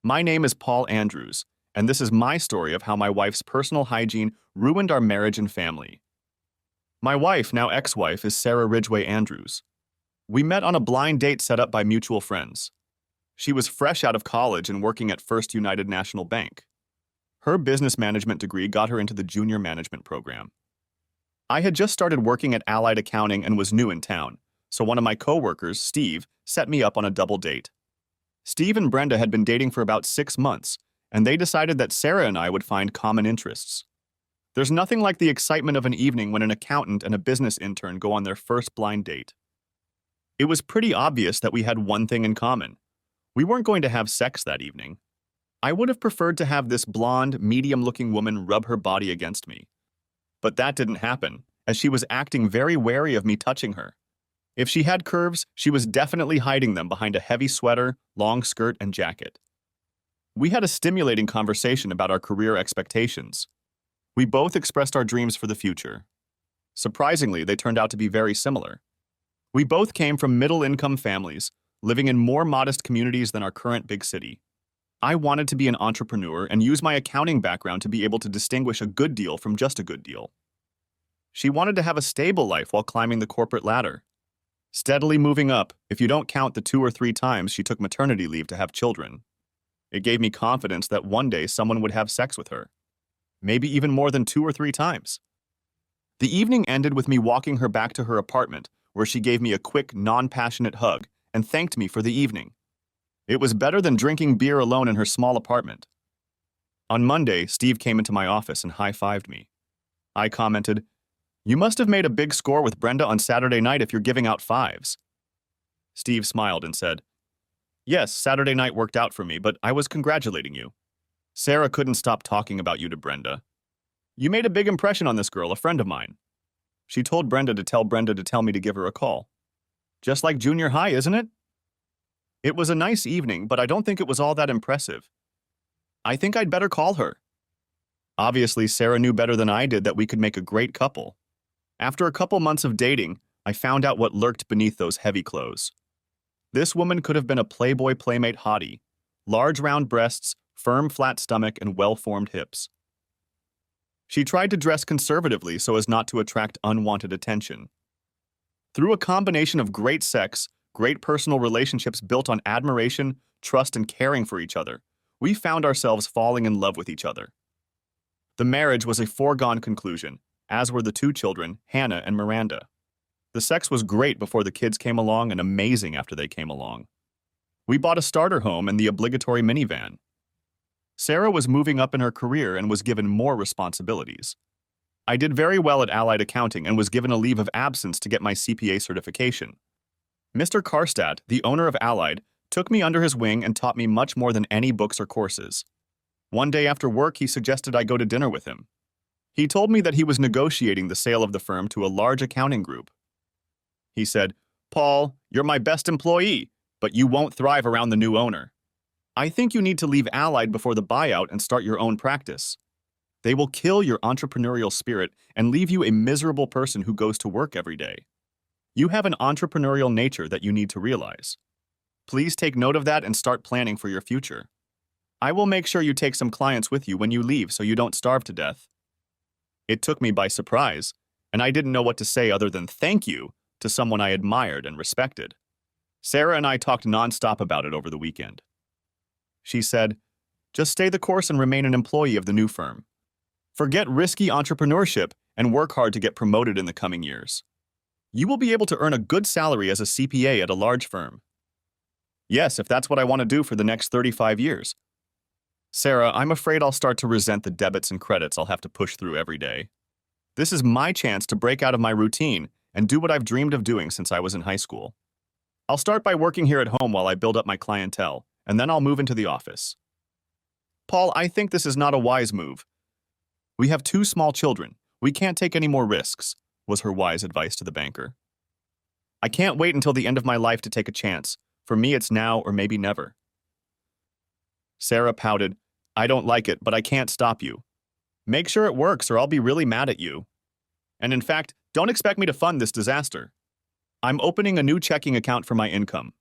My name is Paul Andrews, and this is my story of how my wife's personal hygiene ruined our marriage and family. My wife, now ex-wife, is Sarah Ridgway Andrews. We met on a blind date set up by mutual friends. She was fresh out of college and working at First United National Bank. Her business management degree got her into the junior management program. I had just started working at Allied Accounting and was new in town, so one of my coworkers, Steve, set me up on a double date. Steve and Brenda had been dating for about 6 months, and they decided that Sarah and I would find common interests. There's nothing like the excitement of an evening when an accountant and a business intern go on their first blind date. It was pretty obvious that we had one thing in common. We weren't going to have sex that evening. I would have preferred to have this blonde, medium-looking woman rub her body against me. But that didn't happen, as she was acting very wary of me touching her. If she had curves, she was definitely hiding them behind a heavy sweater, long skirt, and jacket. We had a stimulating conversation about our career expectations. We both expressed our dreams for the future. Surprisingly, they turned out to be very similar. We both came from middle-income families, living in more modest communities than our current big city. I wanted to be an entrepreneur and use my accounting background to be able to distinguish a good deal from just a good deal. She wanted to have a stable life while climbing the corporate ladder. Steadily moving up, if you don't count the 2 or 3 times she took maternity leave to have children. It gave me confidence that one day someone would have sex with her. Maybe even more than 2 or 3 times. The evening ended with me walking her back to her apartment, where she gave me a quick, non-passionate hug and thanked me for the evening. It was better than drinking beer alone in her small apartment. On Monday, Steve came into my office and high-fived me. I commented, "You must have made a big score with Brenda on Saturday night if you're giving out 5s. Steve smiled and said, "Yes, Saturday night worked out for me, but I was congratulating you. Sarah couldn't stop talking about you to Brenda. You made a big impression on this girl, a friend of mine. She told Brenda to tell me to give her a call. Just like junior high, isn't it?" It was a nice evening, but I don't think it was all that impressive. I think I'd better call her. Obviously, Sarah knew better than I did that we could make a great couple. After a couple months of dating, I found out what lurked beneath those heavy clothes. This woman could have been a Playboy Playmate hottie. Large round breasts, firm flat stomach, and well-formed hips. She tried to dress conservatively so as not to attract unwanted attention. Through a combination of great sex, great personal relationships built on admiration, trust, and caring for each other, we found ourselves falling in love with each other. The marriage was a foregone conclusion, as were the 2 children, Hannah and Miranda. The sex was great before the kids came along and amazing after they came along. We bought a starter home and the obligatory minivan. Sarah was moving up in her career and was given more responsibilities. I did very well at Allied Accounting and was given a leave of absence to get my CPA certification. Mr. Karstadt, the owner of Allied, took me under his wing and taught me much more than any books or courses. One day after work, he suggested I go to dinner with him. He told me that he was negotiating the sale of the firm to a large accounting group. He said, "Paul, you're my best employee, but you won't thrive around the new owner. I think you need to leave Allied before the buyout and start your own practice. They will kill your entrepreneurial spirit and leave you a miserable person who goes to work every day. You have an entrepreneurial nature that you need to realize. Please take note of that and start planning for your future. I will make sure you take some clients with you when you leave so you don't starve to death." It took me by surprise, and I didn't know what to say other than thank you to someone I admired and respected. Sarah and I talked nonstop about it over the weekend. She said, "Just stay the course and remain an employee of the new firm. Forget risky entrepreneurship and work hard to get promoted in the coming years. You will be able to earn a good salary as a CPA at a large firm." Yes, if that's what I want to do for the next 35 years. Sarah, I'm afraid I'll start to resent the debits and credits I'll have to push through every day. This is my chance to break out of my routine and do what I've dreamed of doing since I was in high school. I'll start by working here at home while I build up my clientele, and then I'll move into the office. Paul, I think this is not a wise move. We have 2 small children. We can't take any more risks, was her wise advice to the banker. I can't wait until the end of my life to take a chance. For me, it's now or maybe never. Sarah pouted, "I don't like it, but I can't stop you. Make sure it works or I'll be really mad at you. And in fact, don't expect me to fund this disaster. I'm opening a new checking account for my income.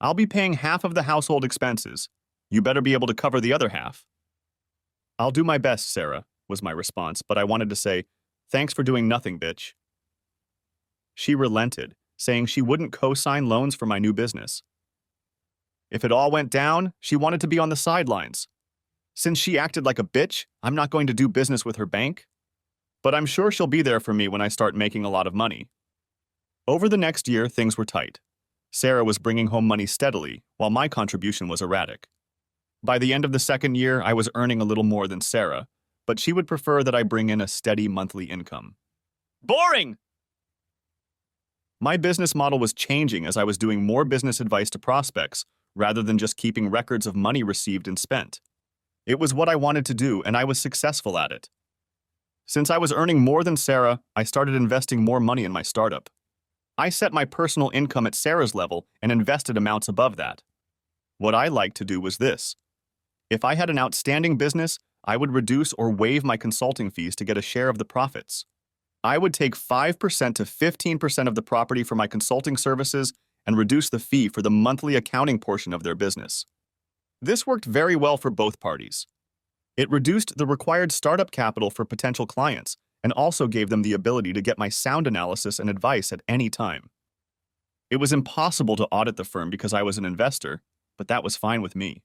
I'll be paying half of the household expenses. You better be able to cover the other half. I'll do my best, Sarah, was my response, but I wanted to say, thanks for doing nothing, bitch. She relented, saying she wouldn't co-sign loans for my new business. If it all went down, she wanted to be on the sidelines. Since she acted like a bitch, I'm not going to do business with her bank. But I'm sure she'll be there for me when I start making a lot of money. Over the next year, things were tight. Sarah was bringing home money steadily, while my contribution was erratic. By the end of the second year, I was earning a little more than Sarah, but she would prefer that I bring in a steady monthly income. Boring! My business model was changing as I was doing more business advice to prospects, rather than just keeping records of money received and spent. It was what I wanted to do, and I was successful at it. Since I was earning more than Sarah, I started investing more money in my startup. I set my personal income at Sarah's level and invested amounts above that. What I liked to do was this. If I had an outstanding business, I would reduce or waive my consulting fees to get a share of the profits. I would take 5% to 15% of the property for my consulting services and reduce the fee for the monthly accounting portion of their business. This worked very well for both parties. It reduced the required startup capital for potential clients and also gave them the ability to get my sound analysis and advice at any time. It was impossible to audit the firm because I was an investor, but that was fine with me.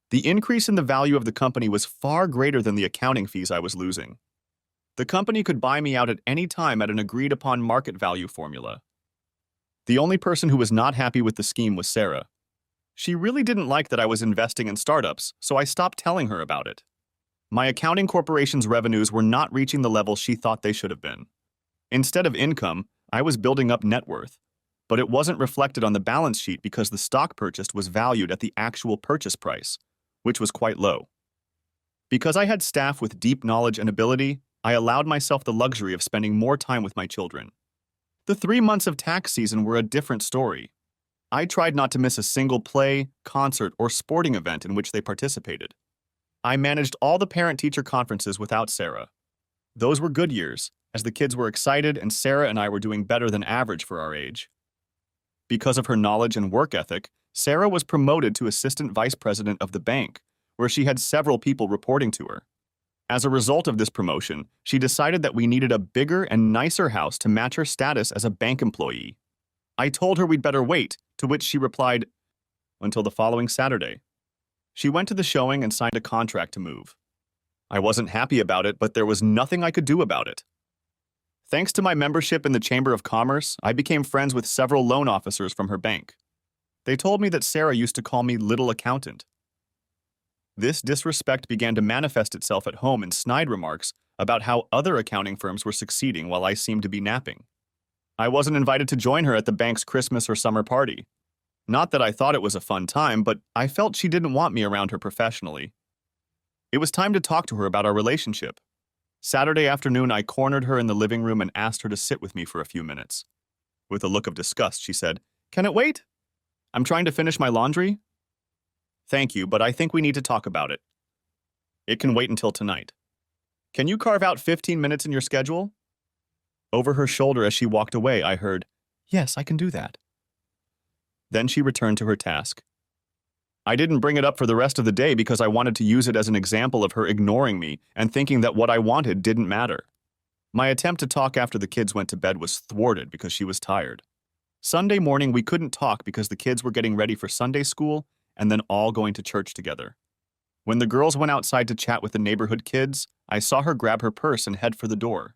The increase in the value of the company was far greater than the accounting fees I was losing. The company could buy me out at any time at an agreed-upon market value formula. The only person who was not happy with the scheme was Sarah. She really didn't like that I was investing in startups, so I stopped telling her about it. My accounting corporation's revenues were not reaching the level she thought they should have been. Instead of income, I was building up net worth, but it wasn't reflected on the balance sheet because the stock purchased was valued at the actual purchase price, which was quite low. Because I had staff with deep knowledge and ability, I allowed myself the luxury of spending more time with my children. The 3 months of tax season were a different story. I tried not to miss a single play, concert, or sporting event in which they participated. I managed all the parent-teacher conferences without Sarah. Those were good years, as the kids were excited and Sarah and I were doing better than average for our age. Because of her knowledge and work ethic, Sarah was promoted to assistant vice president of the bank, where she had several people reporting to her. As a result of this promotion, she decided that we needed a bigger and nicer house to match her status as a bank employee. I told her we'd better wait, to which she replied, until the following Saturday. She went to the showing and signed a contract to move. I wasn't happy about it, but there was nothing I could do about it. Thanks to my membership in the Chamber of Commerce, I became friends with several loan officers from her bank. They told me that Sarah used to call me little accountant. This disrespect began to manifest itself at home in snide remarks about how other accounting firms were succeeding while I seemed to be napping. I wasn't invited to join her at the bank's Christmas or summer party. Not that I thought it was a fun time, but I felt she didn't want me around her professionally. It was time to talk to her about our relationship. Saturday afternoon, I cornered her in the living room and asked her to sit with me for a few minutes. With a look of disgust, she said, "Can it wait? I'm trying to finish my laundry." "Thank you, but I think we need to talk about it." "It can wait until tonight." "Can you carve out 15 minutes in your schedule?" Over her shoulder as she walked away, I heard, "Yes, I can do that." Then she returned to her task. I didn't bring it up for the rest of the day because I wanted to use it as an example of her ignoring me and thinking that what I wanted didn't matter. My attempt to talk after the kids went to bed was thwarted because she was tired. Sunday morning, we couldn't talk because the kids were getting ready for Sunday school and then all going to church together. When the girls went outside to chat with the neighborhood kids, I saw her grab her purse and head for the door.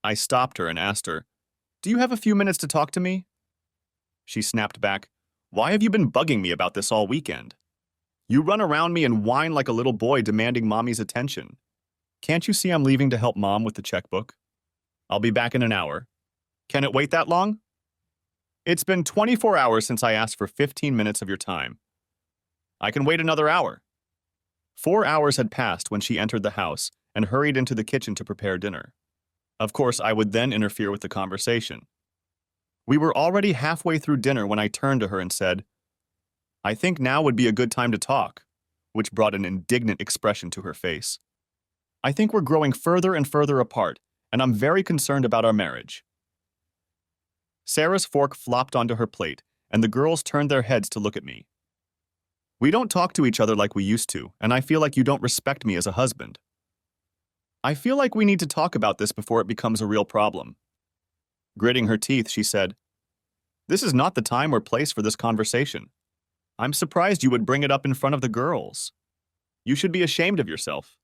I stopped her and asked her, "Do you have a few minutes to talk to me?" She snapped back, "Why have you been bugging me about this all weekend? You run around me and whine like a little boy demanding mommy's attention. Can't you see I'm leaving to help mom with the checkbook? I'll be back in an hour. Can it wait that long? It's been 24 hours since I asked for 15 minutes of your time. I can wait another hour." 4 hours had passed when she entered the house and hurried into the kitchen to prepare dinner. Of course, I would then interfere with the conversation. We were already halfway through dinner when I turned to her and said, "I think now would be a good time to talk," which brought an indignant expression to her face. "I think we're growing further and further apart, and I'm very concerned about our marriage." Sarah's fork flopped onto her plate, and the girls turned their heads to look at me. We don't talk to each other like we used to, and I feel like you don't respect me as a husband. I feel like we need to talk about this before it becomes a real problem. Gritting her teeth, she said, "This is not the time or place for this conversation. I'm surprised you would bring it up in front of the girls. You should be ashamed of yourself.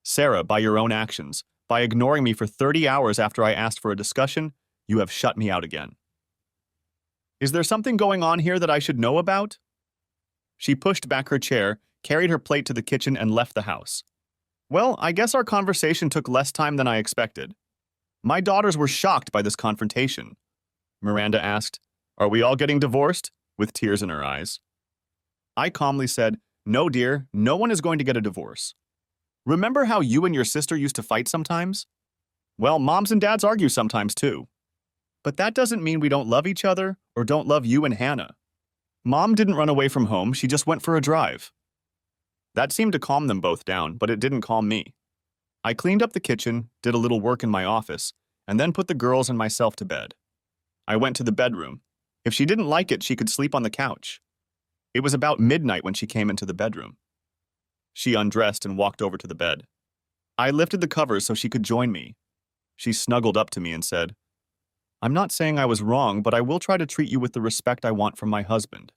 Sarah, by your own actions, by ignoring me for 30 hours after I asked for a discussion, you have shut me out again. Is there something going on here that I should know about?" She pushed back her chair, carried her plate to the kitchen, and left the house. Well, I guess our conversation took less time than I expected. My daughters were shocked by this confrontation. Miranda asked, "Are we all getting divorced?" with tears in her eyes. I calmly said, "No, dear, no one is going to get a divorce. Remember how you and your sister used to fight sometimes? Well, moms and dads argue sometimes too. But that doesn't mean we don't love each other or don't love you and Hannah. Mom didn't run away from home, she just went for a drive." That seemed to calm them both down, but it didn't calm me. I cleaned up the kitchen, did a little work in my office, and then put the girls and myself to bed. I went to the bedroom. If she didn't like it, she could sleep on the couch. It was about midnight when she came into the bedroom. She undressed and walked over to the bed. I lifted the covers so she could join me. She snuggled up to me and said, "I'm not saying I was wrong, but I will try to treat you with the respect I want from my husband."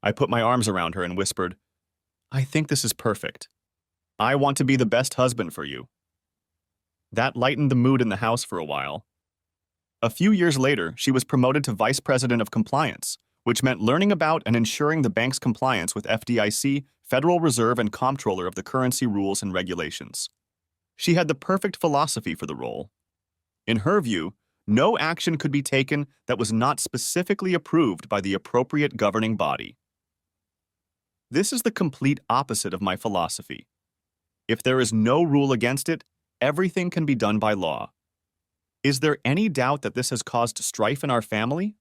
I put my arms around her and whispered, "I think this is perfect. I want to be the best husband for you." That lightened the mood in the house for a while. A few years later, she was promoted to Vice President of Compliance, which meant learning about and ensuring the bank's compliance with FDIC, Federal Reserve, and Comptroller of the currency rules and regulations. She had the perfect philosophy for the role. In her view, no action could be taken that was not specifically approved by the appropriate governing body. This is the complete opposite of my philosophy. If there is no rule against it, everything can be done by law. Is there any doubt that this has caused strife in our family?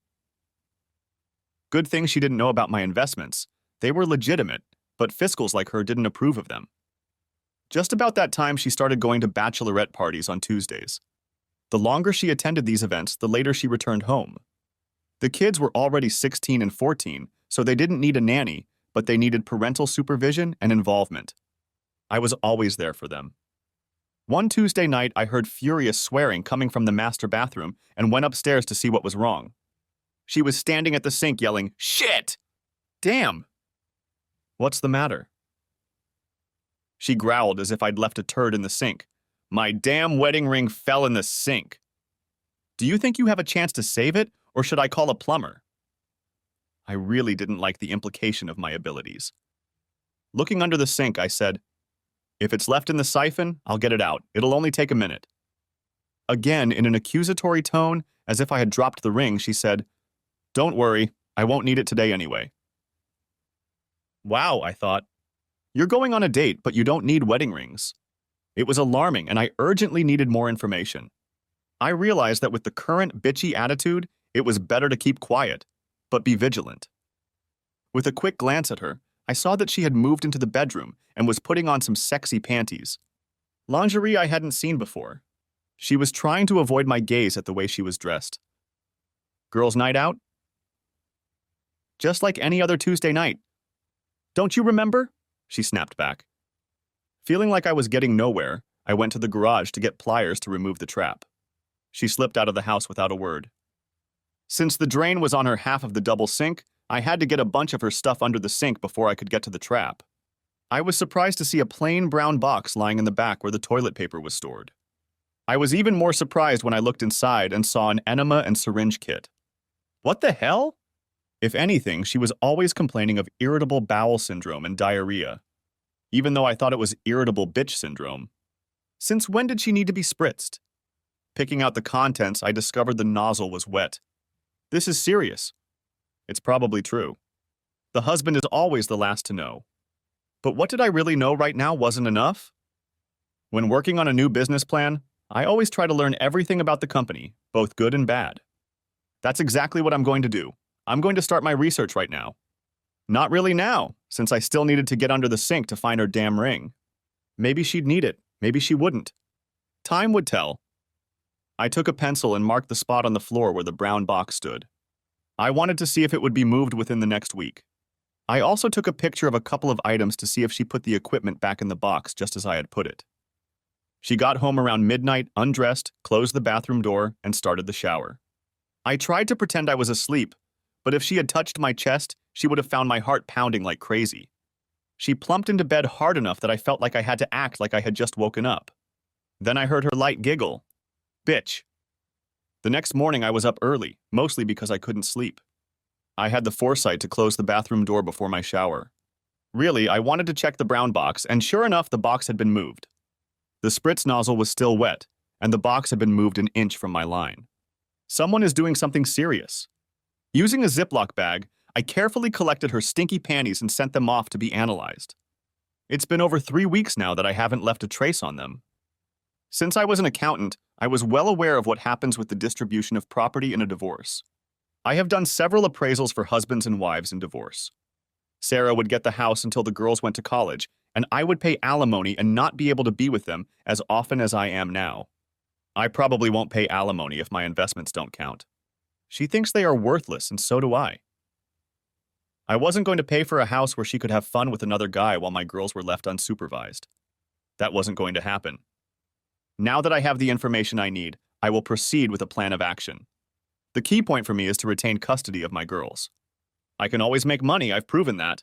Good thing she didn't know about my investments. They were legitimate, but fiscals like her didn't approve of them. Just about that time, she started going to bachelorette parties on Tuesdays. The longer she attended these events, the later she returned home. The kids were already 16 and 14, so they didn't need a nanny, but they needed parental supervision and involvement. I was always there for them. One Tuesday night, I heard furious swearing coming from the master bathroom and went upstairs to see what was wrong. She was standing at the sink yelling, "Shit! Damn!" "What's the matter?" She growled as if I'd left a turd in the sink. "My damn wedding ring fell in the sink. Do you think you have a chance to save it, or should I call a plumber?" I really didn't like the implication of my abilities. Looking under the sink, I said, "If it's left in the siphon, I'll get it out. It'll only take a minute." Again, in an accusatory tone, as if I had dropped the ring, she said, "Don't worry, I won't need it today anyway." Wow, I thought. You're going on a date, but you don't need wedding rings. It was alarming, and I urgently needed more information. I realized that with the current bitchy attitude, it was better to keep quiet, but be vigilant. With a quick glance at her, I saw that she had moved into the bedroom and was putting on some sexy panties. Lingerie I hadn't seen before. She was trying to avoid my gaze at the way she was dressed. "Girls' night out?" "Just like any other Tuesday night. Don't you remember?" she snapped back. Feeling like I was getting nowhere, I went to the garage to get pliers to remove the trap. She slipped out of the house without a word. Since the drain was on her half of the double sink, I had to get a bunch of her stuff under the sink before I could get to the trap. I was surprised to see a plain brown box lying in the back where the toilet paper was stored. I was even more surprised when I looked inside and saw an enema and syringe kit. What the hell? If anything, she was always complaining of irritable bowel syndrome and diarrhea, even though I thought it was irritable bitch syndrome. Since when did she need to be spritzed? Picking out the contents, I discovered the nozzle was wet. This is serious. It's probably true. The husband is always the last to know. But what did I really know right now wasn't enough? When working on a new business plan, I always try to learn everything about the company, both good and bad. That's exactly what I'm going to do. I'm going to start my research right now. Not really now, since I still needed to get under the sink to find her damn ring. Maybe she'd need it, maybe she wouldn't. Time would tell. I took a pencil and marked the spot on the floor where the brown box stood. I wanted to see if it would be moved within the next week. I also took a picture of a couple of items to see if she put the equipment back in the box just as I had put it. She got home around midnight, undressed, closed the bathroom door, and started the shower. I tried to pretend I was asleep, but if she had touched my chest, she would have found my heart pounding like crazy. She plumped into bed hard enough that I felt like I had to act like I had just woken up. Then I heard her light giggle. Bitch. The next morning I was up early, mostly because I couldn't sleep. I had the foresight to close the bathroom door before my shower. Really, I wanted to check the brown box, and sure enough, the box had been moved. The spritz nozzle was still wet, and the box had been moved an inch from my line. Someone is doing something serious. Using a Ziploc bag, I carefully collected her stinky panties and sent them off to be analyzed. It's been over 3 weeks now that I haven't left a trace on them. Since I was an accountant, I was well aware of what happens with the distribution of property in a divorce. I have done several appraisals for husbands and wives in divorce. Sarah would get the house until the girls went to college, and I would pay alimony and not be able to be with them as often as I am now. I probably won't pay alimony if my investments don't count. She thinks they are worthless, and so do I. I wasn't going to pay for a house where she could have fun with another guy while my girls were left unsupervised. That wasn't going to happen. Now that I have the information I need, I will proceed with a plan of action. The key point for me is to retain custody of my girls. I can always make money, I've proven that.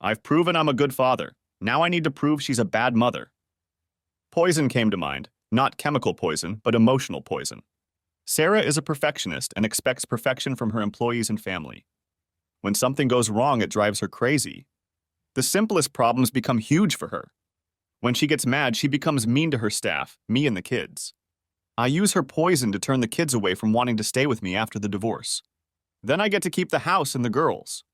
I've proven I'm a good father. Now I need to prove she's a bad mother. Poison came to mind. Not chemical poison, but emotional poison. Sarah is a perfectionist and expects perfection from her employees and family. When something goes wrong, it drives her crazy. The simplest problems become huge for her. When she gets mad, she becomes mean to her staff, me and the kids. I use her poison to turn the kids away from wanting to stay with me after the divorce. Then I get to keep the house and the girls.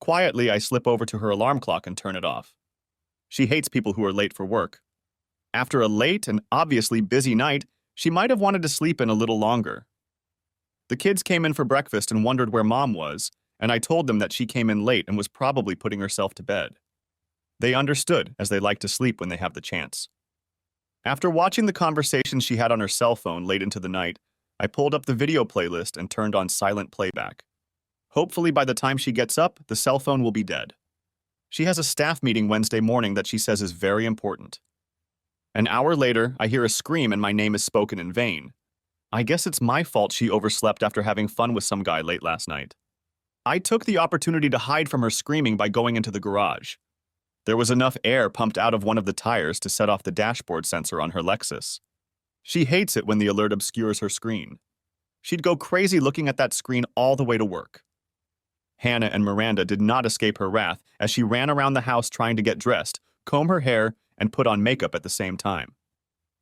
Quietly, I slip over to her alarm clock and turn it off. She hates people who are late for work. After a late and obviously busy night, she might have wanted to sleep in a little longer. The kids came in for breakfast and wondered where Mom was, and I told them that she came in late and was probably putting herself to bed. They understood, as they like to sleep when they have the chance. After watching the conversation she had on her cell phone late into the night, I pulled up the video playlist and turned on silent playback. Hopefully by the time she gets up, the cell phone will be dead. She has a staff meeting Wednesday morning that she says is very important. An hour later, I hear a scream and my name is spoken in vain. I guess it's my fault she overslept after having fun with some guy late last night. I took the opportunity to hide from her screaming by going into the garage. There was enough air pumped out of one of the tires to set off the dashboard sensor on her Lexus. She hates it when the alert obscures her screen. She'd go crazy looking at that screen all the way to work. Hannah and Miranda did not escape her wrath as she ran around the house trying to get dressed, comb her hair, and put on makeup at the same time.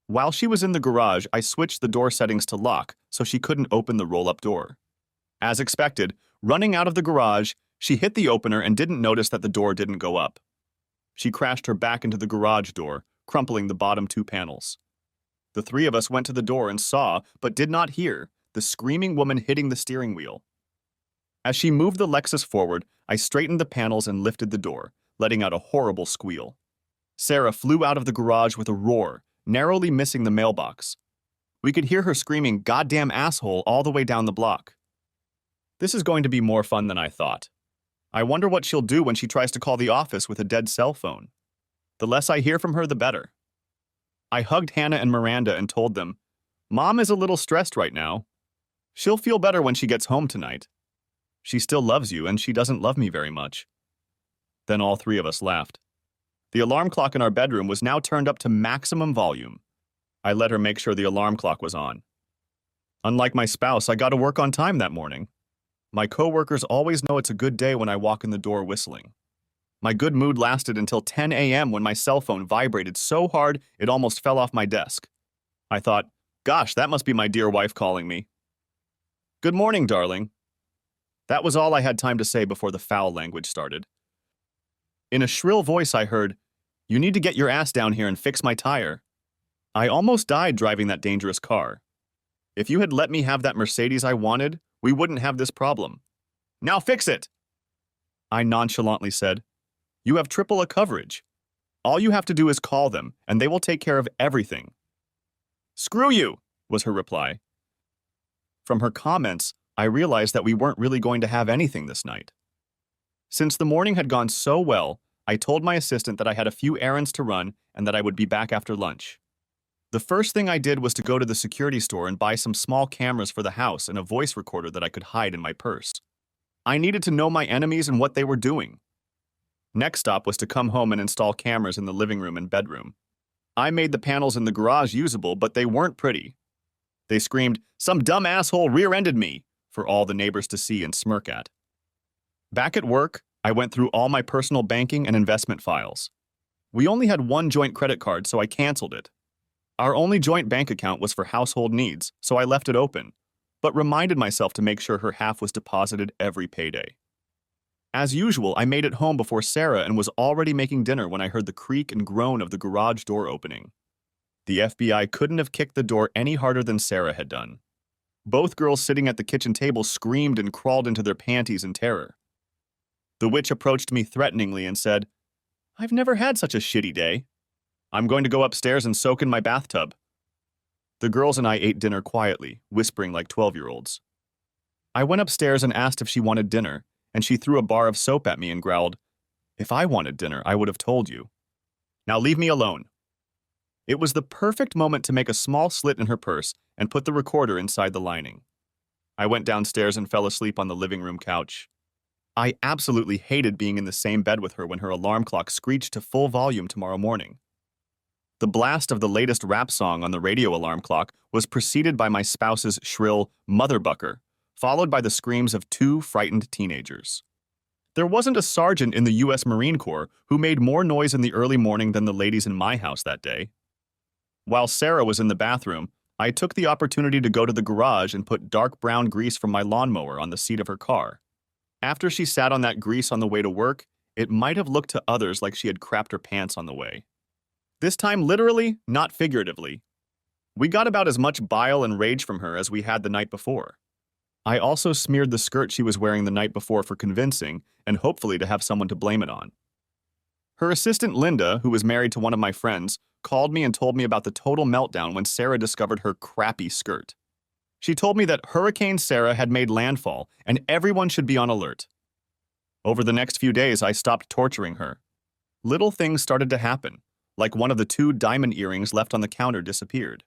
While she was in the garage, I switched the door settings to lock so she couldn't open the roll-up door. As expected, running out of the garage, she hit the opener and didn't notice that the door didn't go up. She crashed her back into the garage door, crumpling the bottom 2 panels. The 3 of us went to the door and saw, but did not hear, the screaming woman hitting the steering wheel. As she moved the Lexus forward, I straightened the panels and lifted the door, letting out a horrible squeal. Sarah flew out of the garage with a roar, narrowly missing the mailbox. We could hear her screaming, "Goddamn asshole," all the way down the block. This is going to be more fun than I thought. I wonder what she'll do when she tries to call the office with a dead cell phone. The less I hear from her, the better. I hugged Hannah and Miranda and told them, "Mom is a little stressed right now. She'll feel better when she gets home tonight. She still loves you, and she doesn't love me very much." Then all 3 of us laughed. The alarm clock in our bedroom was now turned up to maximum volume. I let her make sure the alarm clock was on. Unlike my spouse, I got to work on time that morning. My coworkers always know it's a good day when I walk in the door whistling. My good mood lasted until 10 a.m. when my cell phone vibrated so hard it almost fell off my desk. I thought, gosh, that must be my dear wife calling me. "Good morning, darling." That was all I had time to say before the foul language started. In a shrill voice I heard, "You need to get your ass down here and fix my tire." I almost died driving that dangerous car. If you had let me have that Mercedes I wanted, we wouldn't have this problem. "Now fix it!" I nonchalantly said, "You have triple a coverage. All you have to do is call them, and they will take care of everything." "Screw you," was her reply. From her comments, I realized that we weren't really going to have anything this night. Since the morning had gone so well, I told my assistant that I had a few errands to run and that I would be back after lunch. The first thing I did was to go to the security store and buy some small cameras for the house and a voice recorder that I could hide in my purse. I needed to know my enemies and what they were doing. Next stop was to come home and install cameras in the living room and bedroom. I made the panels in the garage usable, but they weren't pretty. They screamed, "Some dumb asshole rear-ended me," for all the neighbors to see and smirk at. Back at work, I went through all my personal banking and investment files. We only had one joint credit card, so I canceled it. Our only joint bank account was for household needs, so I left it open, but reminded myself to make sure her half was deposited every payday. As usual, I made it home before Sarah and was already making dinner when I heard the creak and groan of the garage door opening. The FBI couldn't have kicked the door any harder than Sarah had done. Both girls sitting at the kitchen table screamed and crawled into their panties in terror. The witch approached me threateningly and said, "I've never had such a shitty day. I'm going to go upstairs and soak in my bathtub." The girls and I ate dinner quietly, whispering like 12-year-olds. I went upstairs and asked if she wanted dinner, and she threw a bar of soap at me and growled, "If I wanted dinner, I would have told you. Now leave me alone." It was the perfect moment to make a small slit in her purse and put the recorder inside the lining. I went downstairs and fell asleep on the living room couch. I absolutely hated being in the same bed with her when her alarm clock screeched to full volume tomorrow morning. The blast of the latest rap song on the radio alarm clock was preceded by my spouse's shrill "motherbucker," followed by the screams of two frightened teenagers. There wasn't a sergeant in the U.S. Marine Corps who made more noise in the early morning than the ladies in my house that day. While Sarah was in the bathroom, I took the opportunity to go to the garage and put dark brown grease from my lawnmower on the seat of her car. After she sat on that grease on the way to work, it might have looked to others like she had crapped her pants on the way. This time literally, not figuratively. We got about as much bile and rage from her as we had the night before. I also smeared the skirt she was wearing the night before for convincing and hopefully to have someone to blame it on. Her assistant Linda, who was married to one of my friends, called me and told me about the total meltdown when Sarah discovered her crappy skirt. She told me that Hurricane Sarah had made landfall and everyone should be on alert. Over the next few days, I stopped torturing her. Little things started to happen, like one of the two diamond earrings left on the counter disappeared.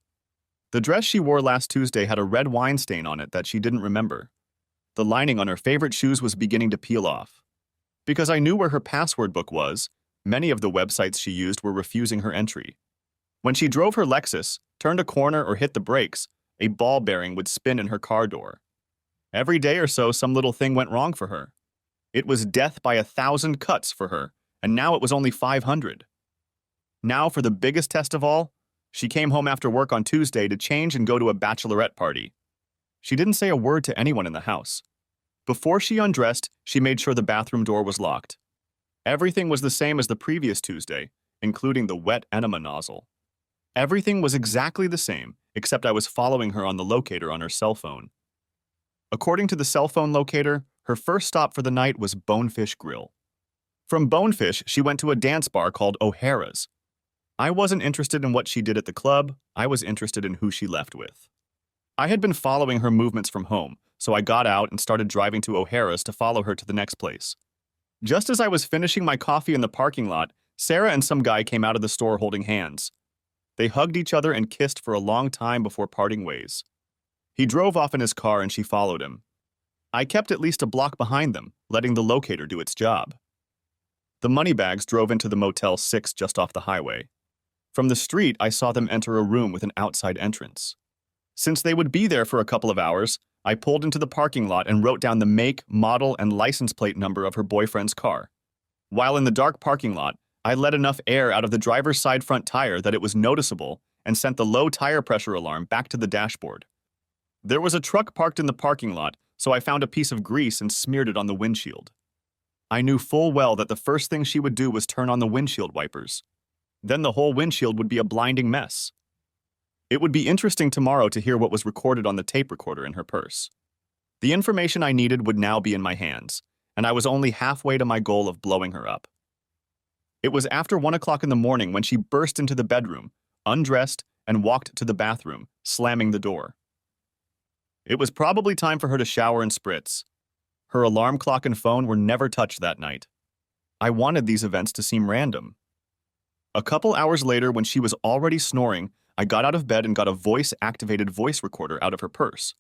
The dress she wore last Tuesday had a red wine stain on it that she didn't remember. The lining on her favorite shoes was beginning to peel off. Because I knew where her password book was, many of the websites she used were refusing her entry. When she drove her Lexus, turned a corner, or hit the brakes, a ball bearing would spin in her car door. Every day or so, some little thing went wrong for her. It was death by 1,000 cuts for her, and now it was only 500. Now, for the biggest test of all, she came home after work on Tuesday to change and go to a bachelorette party. She didn't say a word to anyone in the house. Before she undressed, she made sure the bathroom door was locked. Everything was the same as the previous Tuesday, including the wet enema nozzle. Everything was exactly the same, except I was following her on the locator on her cell phone. According to the cell phone locator, her first stop for the night was Bonefish Grill. From Bonefish, she went to a dance bar called O'Hara's. I wasn't interested in what she did at the club, I was interested in who she left with. I had been following her movements from home, so I got out and started driving to O'Hara's to follow her to the next place. Just as I was finishing my coffee in the parking lot, Sarah and some guy came out of the store holding hands. They hugged each other and kissed for a long time before parting ways. He drove off in his car and she followed him. I kept at least a block behind them, letting the locator do its job. The Moneybags drove into the Motel 6 just off the highway. From the street, I saw them enter a room with an outside entrance. Since they would be there for a couple of hours, I pulled into the parking lot and wrote down the make, model, and license plate number of her boyfriend's car. While in the dark parking lot, I let enough air out of the driver's side front tire that it was noticeable and sent the low tire pressure alarm back to the dashboard. There was a truck parked in the parking lot, so I found a piece of grease and smeared it on the windshield. I knew full well that the first thing she would do was turn on the windshield wipers. Then the whole windshield would be a blinding mess. It would be interesting tomorrow to hear what was recorded on the tape recorder in her purse. The information I needed would now be in my hands, and I was only halfway to my goal of blowing her up. It was after 1 o'clock in the morning when she burst into the bedroom, undressed, and walked to the bathroom, slamming the door. It was probably time for her to shower and spritz. Her alarm clock and phone were never touched that night. I wanted these events to seem random. A couple hours later, when she was already snoring, I got out of bed and got a voice-activated voice recorder out of her purse.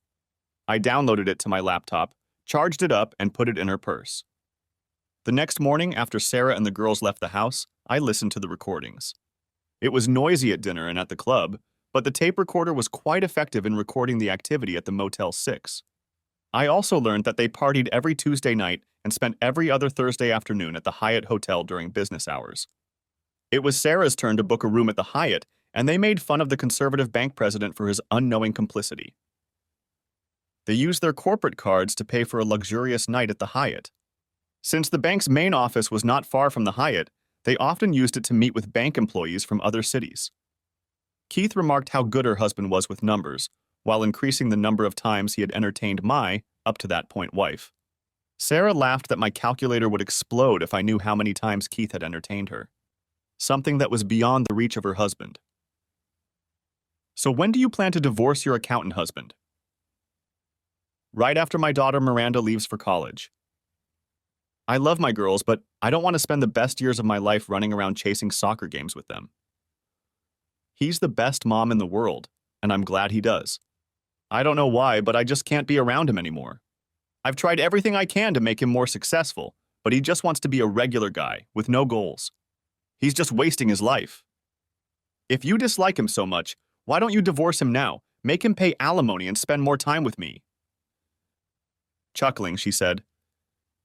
I downloaded it to my laptop, charged it up, and put it in her purse. The next morning, after Sarah and the girls left the house, I listened to the recordings. It was noisy at dinner and at the club, but the tape recorder was quite effective in recording the activity at the Motel 6. I also learned that they partied every Tuesday night and spent every other Thursday afternoon at the Hyatt Hotel during business hours. It was Sarah's turn to book a room at the Hyatt, and they made fun of the conservative bank president for his unknowing complicity. They used their corporate cards to pay for a luxurious night at the Hyatt. Since the bank's main office was not far from the Hyatt, they often used it to meet with bank employees from other cities. Keith remarked how good her husband was with numbers, while increasing the number of times he had entertained my, up to that point, wife. Sarah laughed that my calculator would explode if I knew how many times Keith had entertained her. Something that was beyond the reach of her husband. So when do you plan to divorce your accountant husband? Right after my daughter Miranda leaves for college. I love my girls, but I don't want to spend the best years of my life running around chasing soccer games with them. He's the best mom in the world, and I'm glad he does. I don't know why, but I just can't be around him anymore. I've tried everything I can to make him more successful, but he just wants to be a regular guy with no goals. He's just wasting his life. If you dislike him so much, why don't you divorce him now? Make him pay alimony and spend more time with me. Chuckling, she said,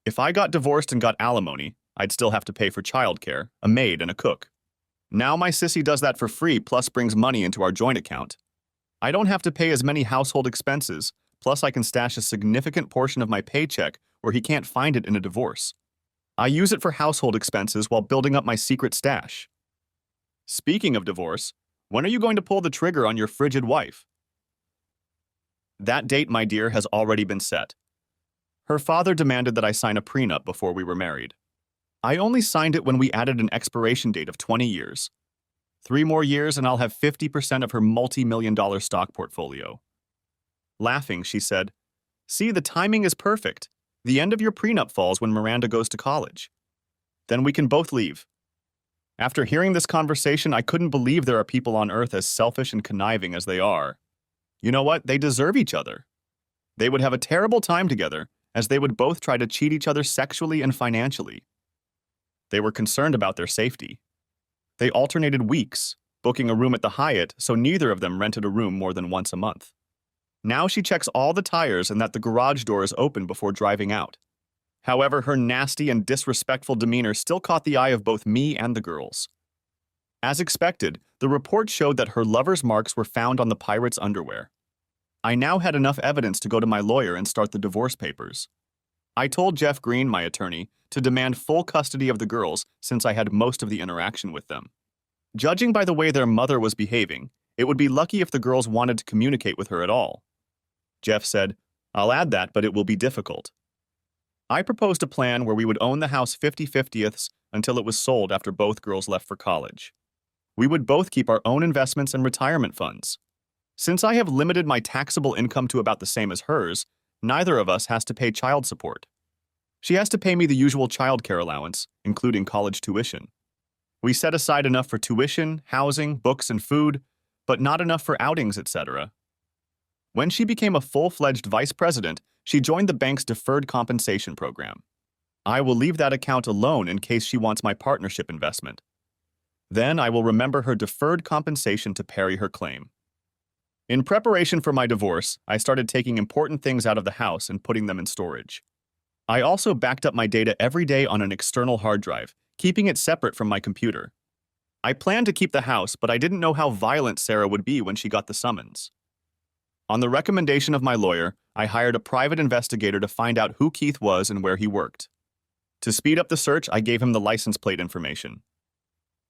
if I got divorced and got alimony, I'd still have to pay for childcare, a maid, and a cook. Now my sissy does that for free, plus brings money into our joint account. I don't have to pay as many household expenses, plus I can stash a significant portion of my paycheck where he can't find it in a divorce. I use it for household expenses while building up my secret stash. Speaking of divorce, when are you going to pull the trigger on your frigid wife? That date, my dear, has already been set. Her father demanded that I sign a prenup before we were married. I only signed it when we added an expiration date of 20 years. 3 more years and I'll have 50% of her multi-million-dollar stock portfolio. Laughing, she said, see, the timing is perfect. The end of your prenup falls when Miranda goes to college. Then we can both leave. After hearing this conversation, I couldn't believe there are people on Earth as selfish and conniving as they are. You know what? They deserve each other. They would have a terrible time together, as they would both try to cheat each other sexually and financially. They were concerned about their safety. They alternated weeks, booking a room at the Hyatt, so neither of them rented a room more than once a month. Now she checks all the tires and that the garage door is open before driving out. However, her nasty and disrespectful demeanor still caught the eye of both me and the girls. As expected, the report showed that her lover's marks were found on the pirate's underwear. I now had enough evidence to go to my lawyer and start the divorce papers. I told Jeff Green, my attorney, to demand full custody of the girls since I had most of the interaction with them. Judging by the way their mother was behaving, it would be lucky if the girls wanted to communicate with her at all. Jeff said, I'll add that, but it will be difficult. I proposed a plan where we would own the house 50/50ths until it was sold after both girls left for college. We would both keep our own investments and retirement funds. Since I have limited my taxable income to about the same as hers, neither of us has to pay child support. She has to pay me the usual childcare allowance, including college tuition. We set aside enough for tuition, housing, books, and food, but not enough for outings, etc. When she became a full-fledged vice president, she joined the bank's deferred compensation program. I will leave that account alone in case she wants my partnership investment. Then I will remember her deferred compensation to parry her claim. In preparation for my divorce, I started taking important things out of the house and putting them in storage. I also backed up my data every day on an external hard drive, keeping it separate from my computer. I planned to keep the house, but I didn't know how violent Sarah would be when she got the summons. On the recommendation of my lawyer, I hired a private investigator to find out who Keith was and where he worked. To speed up the search, I gave him the license plate information.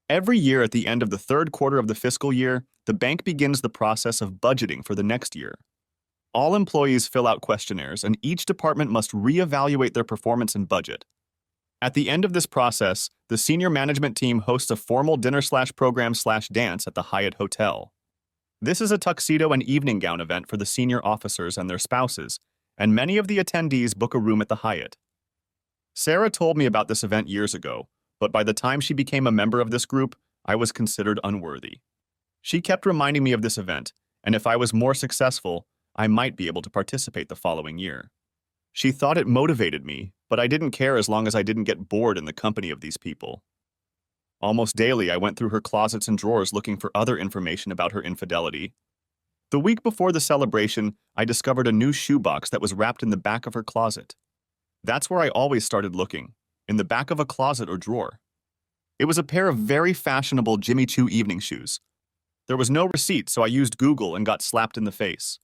Every year at the end of the third quarter of the fiscal year, the bank begins the process of budgeting for the next year. All employees fill out questionnaires, and each department must reevaluate their performance and budget. At the end of this process, the senior management team hosts a formal dinner/program/dance at the Hyatt Hotel. This is a tuxedo and evening gown event for the senior officers and their spouses, and many of the attendees book a room at the Hyatt. Sarah told me about this event years ago, but by the time she became a member of this group, I was considered unworthy. She kept reminding me of this event, and if I was more successful, I might be able to participate the following year. She thought it motivated me, but I didn't care as long as I didn't get bored in the company of these people. Almost daily, I went through her closets and drawers looking for other information about her infidelity. The week before the celebration, I discovered a new shoebox that was wrapped in the back of her closet. That's where I always started looking, in the back of a closet or drawer. It was a pair of very fashionable Jimmy Choo evening shoes. There was no receipt, so I used Google and got slapped in the face.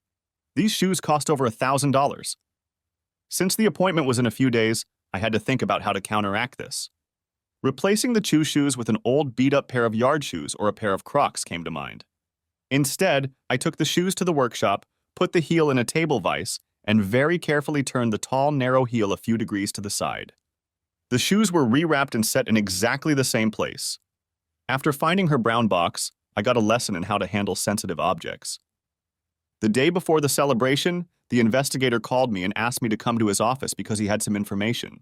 These shoes cost over $1,000. Since the appointment was in a few days, I had to think about how to counteract this. Replacing the Choo shoes with an old beat-up pair of yard shoes or a pair of Crocs came to mind. Instead, I took the shoes to the workshop, put the heel in a table vise, and very carefully turned the tall, narrow heel a few degrees to the side. The shoes were rewrapped and set in exactly the same place. After finding her brown box, I got a lesson in how to handle sensitive objects. The day before the celebration, the investigator called me and asked me to come to his office because he had some information.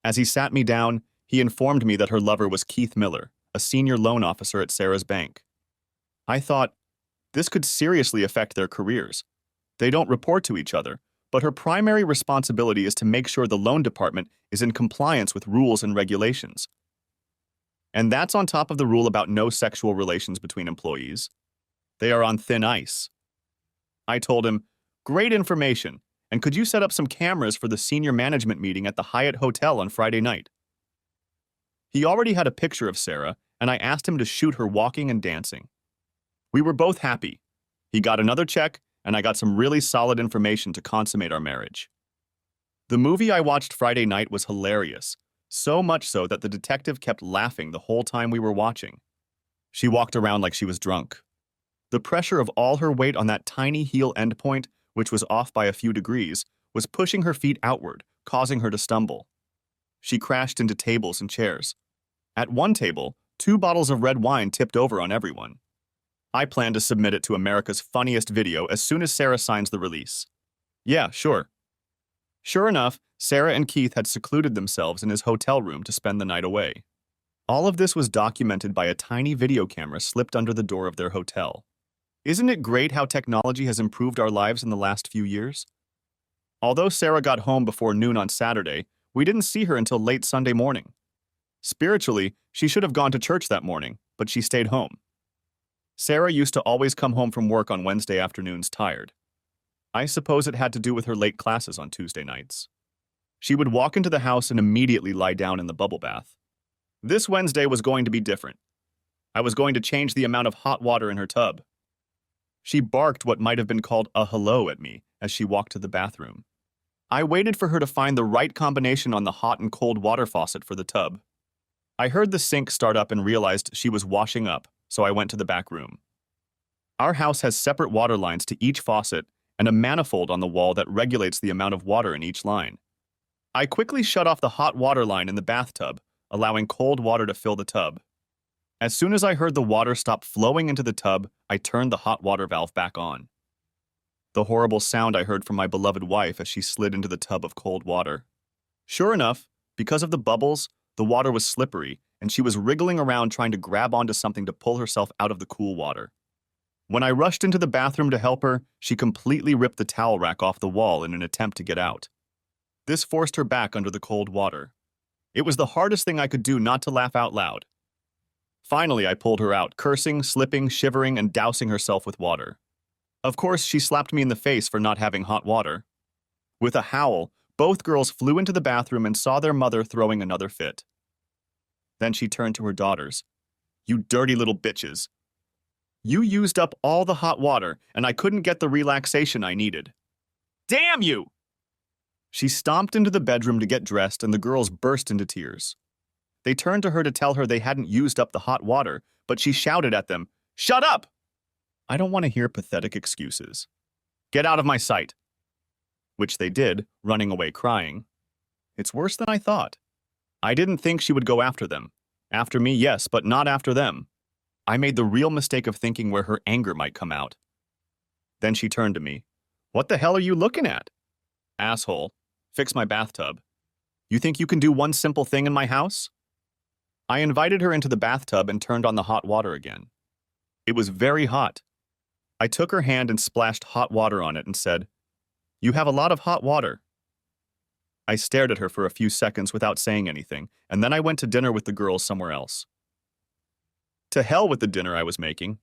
As he sat me down, he informed me that her lover was Keith Miller, a senior loan officer at Sarah's bank. I thought, this could seriously affect their careers. They don't report to each other, but her primary responsibility is to make sure the loan department is in compliance with rules and regulations. And that's on top of the rule about no sexual relations between employees. They are on thin ice. I told him, great information, and could you set up some cameras for the senior management meeting at the Hyatt Hotel on Friday night? He already had a picture of Sarah, and I asked him to shoot her walking and dancing. We were both happy. He got another check, and I got some really solid information to consummate our marriage. The movie I watched Friday night was hilarious, so much so that the detective kept laughing the whole time we were watching. She walked around like she was drunk. The pressure of all her weight on that tiny heel endpoint, which was off by a few degrees, was pushing her feet outward, causing her to stumble. She crashed into tables and chairs. At one table, 2 bottles of red wine tipped over on everyone. I plan to submit it to America's Funniest Video as soon as Sarah signs the release. Yeah, sure. Sure enough, Sarah and Keith had secluded themselves in his hotel room to spend the night away. All of this was documented by a tiny video camera slipped under the door of their hotel. Isn't it great how technology has improved our lives in the last few years? Although Sarah got home before noon on Saturday, we didn't see her until late Sunday morning. Spiritually, she should have gone to church that morning, but she stayed home. Sarah used to always come home from work on Wednesday afternoons tired. I suppose it had to do with her late classes on Tuesday nights. She would walk into the house and immediately lie down in the bubble bath. This Wednesday was going to be different. I was going to change the amount of hot water in her tub. She barked what might have been called a hello at me as she walked to the bathroom. I waited for her to find the right combination on the hot and cold water faucet for the tub. I heard the sink start up and realized she was washing up, so I went to the back room. Our house has separate water lines to each faucet and a manifold on the wall that regulates the amount of water in each line. I quickly shut off the hot water line in the bathtub, allowing cold water to fill the tub. As soon as I heard the water stop flowing into the tub, I turned the hot water valve back on. The horrible sound I heard from my beloved wife as she slid into the tub of cold water. Sure enough, because of the bubbles, the water was slippery, and she was wriggling around trying to grab onto something to pull herself out of the cool water. When I rushed into the bathroom to help her, she completely ripped the towel rack off the wall in an attempt to get out. This forced her back under the cold water. It was the hardest thing I could do not to laugh out loud. Finally, I pulled her out, cursing, slipping, shivering, and dousing herself with water. Of course, she slapped me in the face for not having hot water. With a howl, both girls flew into the bathroom and saw their mother throwing another fit. Then she turned to her daughters. "You dirty little bitches. You used up all the hot water, and I couldn't get the relaxation I needed. Damn you!" She stomped into the bedroom to get dressed, and the girls burst into tears. They turned to her to tell her they hadn't used up the hot water, but she shouted at them, "Shut up! I don't want to hear pathetic excuses. Get out of my sight." Which they did, running away crying. It's worse than I thought. I didn't think she would go after them. After me, yes, but not after them. I made the real mistake of thinking where her anger might come out. Then she turned to me. "What the hell are you looking at?" Asshole. Fix my bathtub. You think you can do one simple thing in my house? I invited her into the bathtub and turned on the hot water again. It was very hot. I took her hand and splashed hot water on it and said, "You have a lot of hot water." I stared at her for a few seconds without saying anything, and then I went to dinner with the girls somewhere else. To hell with the dinner I was making.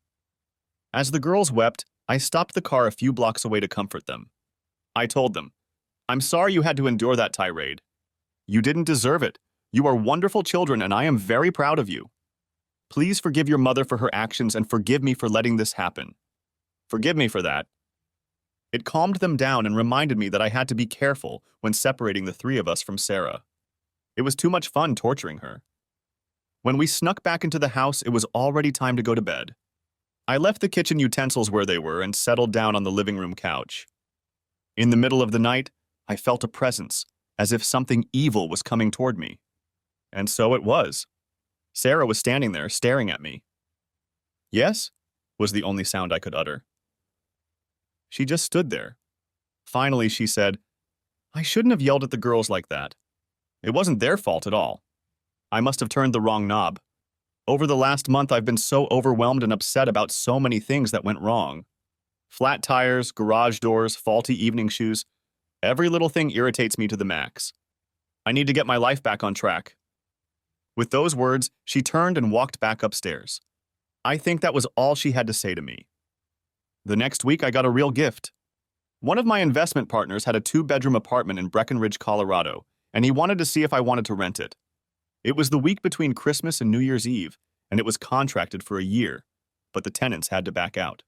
As the girls wept, I stopped the car a few blocks away to comfort them. I told them, "I'm sorry you had to endure that tirade. You didn't deserve it. You are wonderful children and I am very proud of you. Please forgive your mother for her actions and forgive me for letting this happen. Forgive me for that." It calmed them down and reminded me that I had to be careful when separating the three of us from Sarah. It was too much fun torturing her. When we snuck back into the house, it was already time to go to bed. I left the kitchen utensils where they were and settled down on the living room couch. In the middle of the night, I felt a presence, as if something evil was coming toward me. And so it was. Sarah was standing there, staring at me. "Yes?" was the only sound I could utter. She just stood there. Finally, she said, "I shouldn't have yelled at the girls like that. It wasn't their fault at all. I must have turned the wrong knob. Over the last month, I've been so overwhelmed and upset about so many things that went wrong. Flat tires, garage doors, faulty evening shoes. Every little thing irritates me to the max. I need to get my life back on track." With those words, she turned and walked back upstairs. I think that was all she had to say to me. The next week, I got a real gift. One of my investment partners had a 2-bedroom apartment in Breckenridge, Colorado, and he wanted to see if I wanted to rent it. It was the week between Christmas and New Year's Eve, and it was contracted for a year, but the tenants had to back out.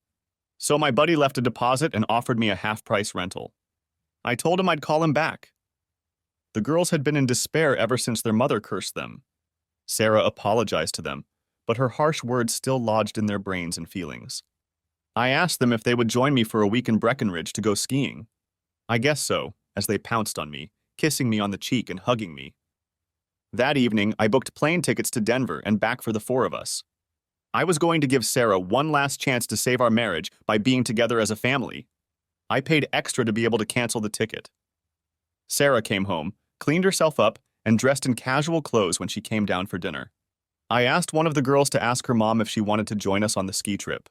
So my buddy left a deposit and offered me a half-price rental. I told him I'd call him back. The girls had been in despair ever since their mother cursed them. Sarah apologized to them, but her harsh words still lodged in their brains and feelings. I asked them if they would join me for a week in Breckenridge to go skiing. I guess so, as they pounced on me, kissing me on the cheek and hugging me. That evening, I booked plane tickets to Denver and back for the 4 of us. I was going to give Sarah one last chance to save our marriage by being together as a family. I paid extra to be able to cancel the ticket. Sarah came home, cleaned herself up, and dressed in casual clothes when she came down for dinner. I asked one of the girls to ask her mom if she wanted to join us on the ski trip.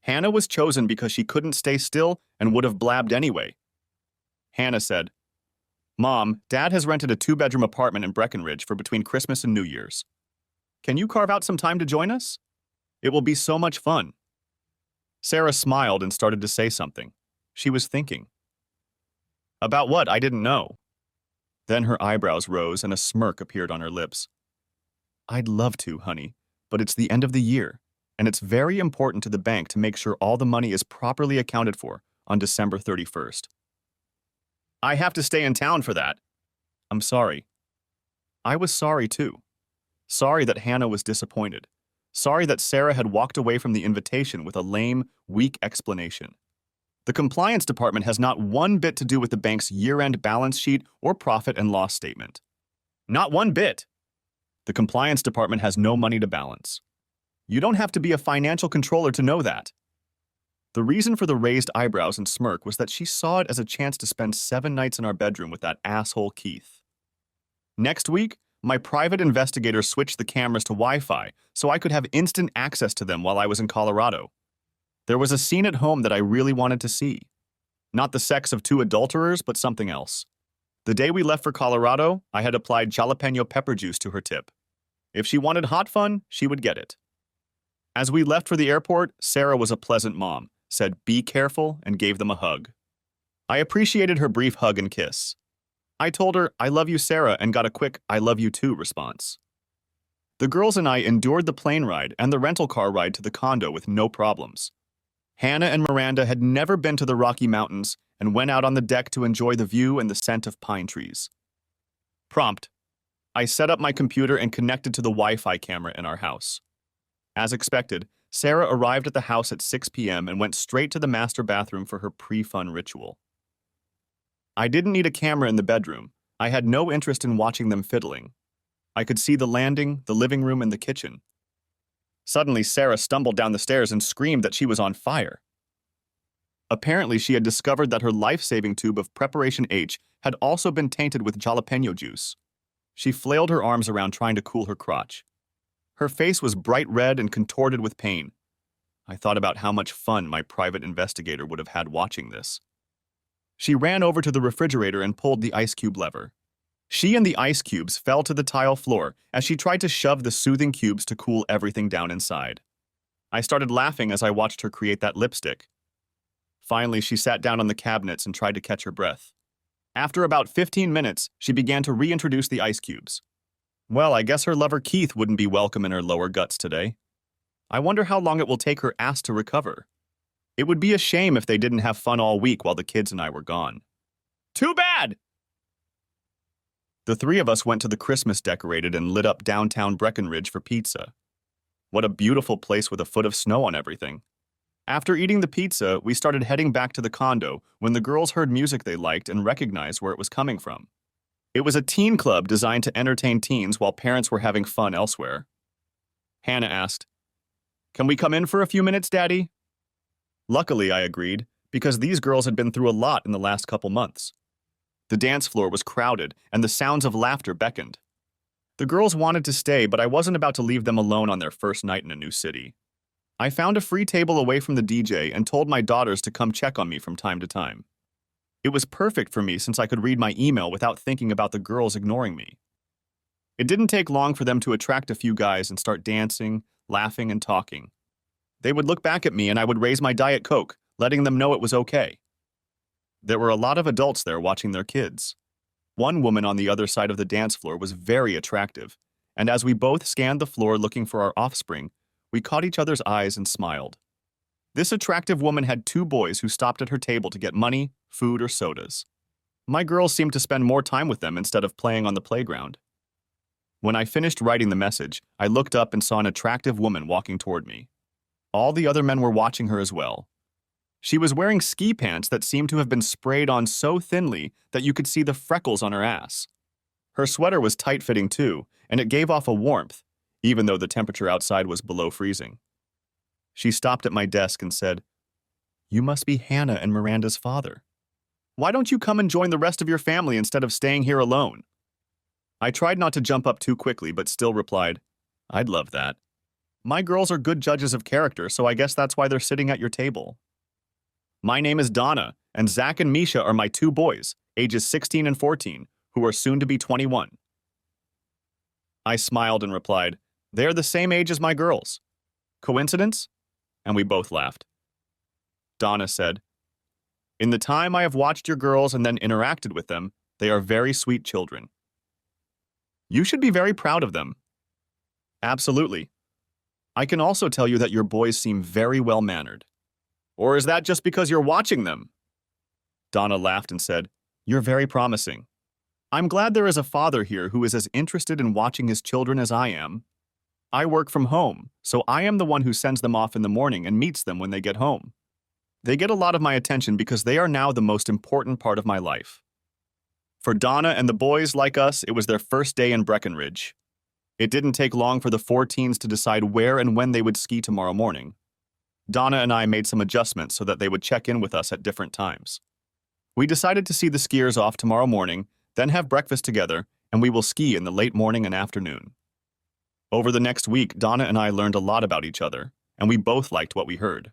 Hannah was chosen because she couldn't stay still and would have blabbed anyway. Hannah said, "Mom, Dad has rented a 2-bedroom apartment in Breckenridge for between Christmas and New Year's. Can you carve out some time to join us? It will be so much fun." Sarah smiled and started to say something. She was thinking. About what? I didn't know. Then her eyebrows rose and a smirk appeared on her lips. "I'd love to, honey, but it's the end of the year, and it's very important to the bank to make sure all the money is properly accounted for on December 31st. I have to stay in town for that. I'm sorry." I was sorry too. Sorry that Hannah was disappointed. Sorry that Sarah had walked away from the invitation with a lame, weak explanation. The compliance department has not one bit to do with the bank's year-end balance sheet or profit and loss statement. Not one bit. The compliance department has no money to balance. You don't have to be a financial controller to know that. The reason for the raised eyebrows and smirk was that she saw it as a chance to spend 7 nights in our bedroom with that asshole Keith. Next week, my private investigator switched the cameras to Wi-Fi so I could have instant access to them while I was in Colorado. There was a scene at home that I really wanted to see. Not the sex of 2 adulterers, but something else. The day we left for Colorado, I had applied jalapeno pepper juice to her tip. If she wanted hot fun, she would get it. As we left for the airport, Sarah was a pleasant mom, said "be careful," and gave them a hug. I appreciated her brief hug and kiss. I told her, "I love you, Sarah," and got a quick "I love you too" response. The girls and I endured the plane ride and the rental car ride to the condo with no problems. Hannah and Miranda had never been to the Rocky Mountains and went out on the deck to enjoy the view and the scent of pine trees. Prompt. I set up my computer and connected to the Wi-Fi camera in our house. As expected, Sarah arrived at the house at 6 p.m. and went straight to the master bathroom for her pre-fun ritual. I didn't need a camera in the bedroom. I had no interest in watching them fiddling. I could see the landing, the living room, and the kitchen. Suddenly, Sarah stumbled down the stairs and screamed that she was on fire. Apparently, she had discovered that her life-saving tube of Preparation H had also been tainted with jalapeno juice. She flailed her arms around trying to cool her crotch. Her face was bright red and contorted with pain. I thought about how much fun my private investigator would have had watching this. She ran over to the refrigerator and pulled the ice cube lever. She and the ice cubes fell to the tile floor as she tried to shove the soothing cubes to cool everything down inside. I started laughing as I watched her create that lipstick. Finally, she sat down on the cabinets and tried to catch her breath. After about 15 minutes, she began to reintroduce the ice cubes. Well, I guess her lover Keith wouldn't be welcome in her lower guts today. I wonder how long it will take her ass to recover. It would be a shame if they didn't have fun all week while the kids and I were gone. Too bad! The three of us went to the Christmas decorated and lit up downtown Breckenridge for pizza. What a beautiful place with a foot of snow on everything. After eating the pizza, we started heading back to the condo when the girls heard music they liked and recognized where it was coming from. It was a teen club designed to entertain teens while parents were having fun elsewhere. Hannah asked, "Can we come in for a few minutes, Daddy?" Luckily, I agreed, because these girls had been through a lot in the last couple months. The dance floor was crowded, and the sounds of laughter beckoned. The girls wanted to stay, but I wasn't about to leave them alone on their first night in a new city. I found a free table away from the DJ and told my daughters to come check on me from time to time. It was perfect for me since I could read my email without thinking about the girls ignoring me. It didn't take long for them to attract a few guys and start dancing, laughing, and talking. They would look back at me and I would raise my Diet Coke, letting them know it was okay. There were a lot of adults there watching their kids. One woman on the other side of the dance floor was very attractive, and as we both scanned the floor looking for our offspring, we caught each other's eyes and smiled. This attractive woman had two boys who stopped at her table to get money, food, or sodas. My girls seemed to spend more time with them instead of playing on the playground. When I finished writing the message, I looked up and saw an attractive woman walking toward me. All the other men were watching her as well. She was wearing ski pants that seemed to have been sprayed on so thinly that you could see the freckles on her ass. Her sweater was tight-fitting too, and it gave off a warmth, even though the temperature outside was below freezing. She stopped at my desk and said, "You must be Hannah and Miranda's father. Why don't you come and join the rest of your family instead of staying here alone?" I tried not to jump up too quickly, but still replied, "I'd love that. My girls are good judges of character, so I guess that's why they're sitting at your table. My name is Donna, and Zach and Misha are my two boys, ages 16 and 14, who are soon to be 21. I smiled and replied, "They're the same age as my girls. Coincidence?" And we both laughed. Donna said, "In the time I have watched your girls and then interacted with them, they are very sweet children. You should be very proud of them." "Absolutely. I can also tell you that your boys seem very well-mannered." "Or is that just because you're watching them?" Donna laughed and said, "You're very promising. I'm glad there is a father here who is as interested in watching his children as I am. I work from home, so I am the one who sends them off in the morning and meets them when they get home. They get a lot of my attention because they are now the most important part of my life." For Donna and the boys like us, it was their first day in Breckenridge. It didn't take long for the four teens to decide where and when they would ski tomorrow morning. Donna and I made some adjustments so that they would check in with us at different times. We decided to see the skiers off tomorrow morning, then have breakfast together, and we will ski in the late morning and afternoon. Over the next week, Donna and I learned a lot about each other, and we both liked what we heard.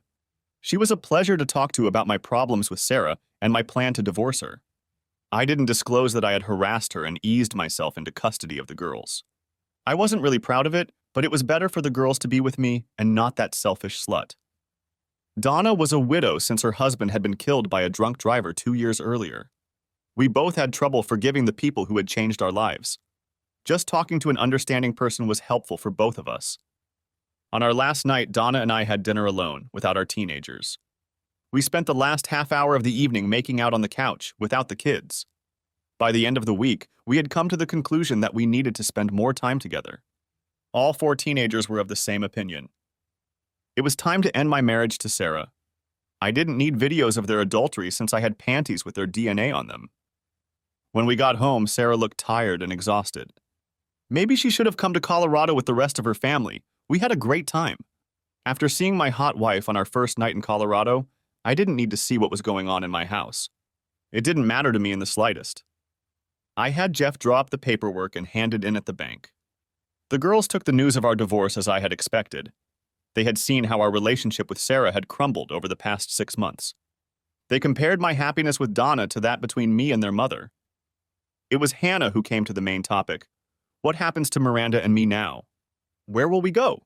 She was a pleasure to talk to about my problems with Sarah and my plan to divorce her. I didn't disclose that I had harassed her and eased myself into custody of the girls. I wasn't really proud of it, but it was better for the girls to be with me and not that selfish slut. Donna was a widow since her husband had been killed by a drunk driver 2 years earlier. We both had trouble forgiving the people who had changed our lives. Just talking to an understanding person was helpful for both of us. On our last night, Donna and I had dinner alone, without our teenagers. We spent the last half hour of the evening making out on the couch, without the kids. By the end of the week, we had come to the conclusion that we needed to spend more time together. All four teenagers were of the same opinion. It was time to end my marriage to Sarah. I didn't need videos of their adultery since I had panties with their DNA on them. When we got home, Sarah looked tired and exhausted. Maybe she should have come to Colorado with the rest of her family. We had a great time. After seeing my hot wife on our first night in Colorado, I didn't need to see what was going on in my house. It didn't matter to me in the slightest. I had Jeff draw up the paperwork and hand it in at the bank. The girls took the news of our divorce as I had expected. They had seen how our relationship with Sarah had crumbled over the past 6 months. They compared my happiness with Donna to that between me and their mother. It was Hannah who came to the main topic. What happens to Miranda and me now? Where will we go?